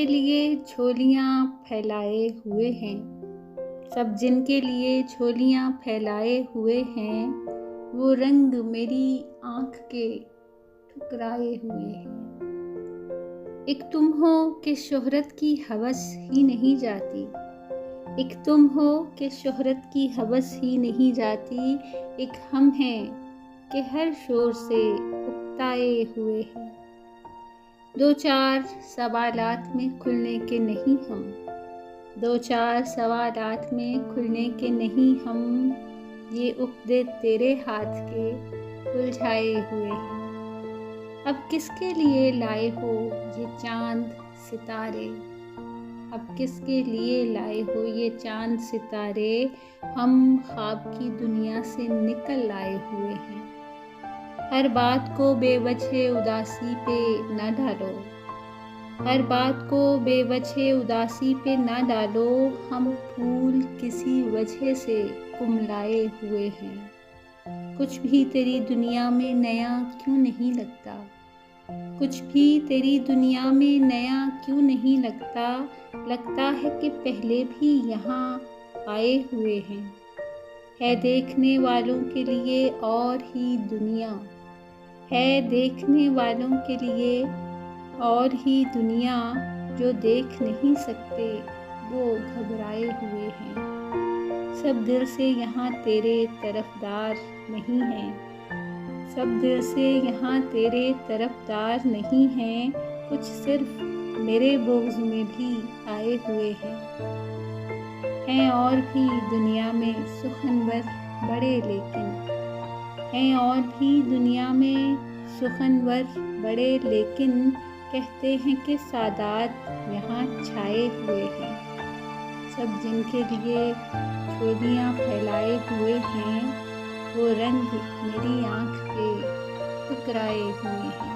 लिए झोलियाँ फैलाए हुए हैं, सब जिनके लिए झोलियाँ फैलाए हुए हैं, वो रंग मेरी आँख के ठुकराए हुए हैं। एक तुम हो कि शोहरत की हवस ही नहीं जाती, एक तुम हो कि शोहरत की हवस ही नहीं जाती, एक हम हैं कि हर शोर से उकताए हुए हैं। दो चार सवालात में खुलने के नहीं हम, दो चार सवालात में खुलने के नहीं हम, ये उक्दे तेरे हाथ के उलझाए हुए हैं। अब किसके लिए लाए हो ये चांद सितारे, अब किसके लिए लाए हो ये चांद सितारे, हम ख्वाब की दुनिया से निकल आए हुए हैं। हर बात को बेवजह उदासी पे न डालो, हर बात को बेवजह उदासी पे न डालो, हम फूल किसी वजह से कुमलाए हुए हैं। कुछ भी तेरी दुनिया में नया क्यों नहीं लगता, कुछ भी तेरी दुनिया में नया क्यों नहीं लगता, लगता है कि पहले भी यहाँ आए हुए हैं। है देखने वालों के लिए और ही दुनिया, है देखने वालों के लिए और ही दुनिया, जो देख नहीं सकते वो घबराए हुए हैं। सब दिल से यहाँ तेरे तरफदार नहीं हैं, सब दिल से यहाँ तेरे तरफदार नहीं हैं, कुछ सिर्फ मेरे बोझ में भी आए हुए हैं और भी दुनिया में सुखनवर बड़े लेकिन, हैं और भी दुनिया में सुखनवर बड़े लेकिन, कहते हैं कि सादात यहाँ छाए हुए हैं। सब जिनके लिए झोलियाँ फैलाए हुए हैं, वो रंग मेरी आँख के ठुकराए हुए हैं।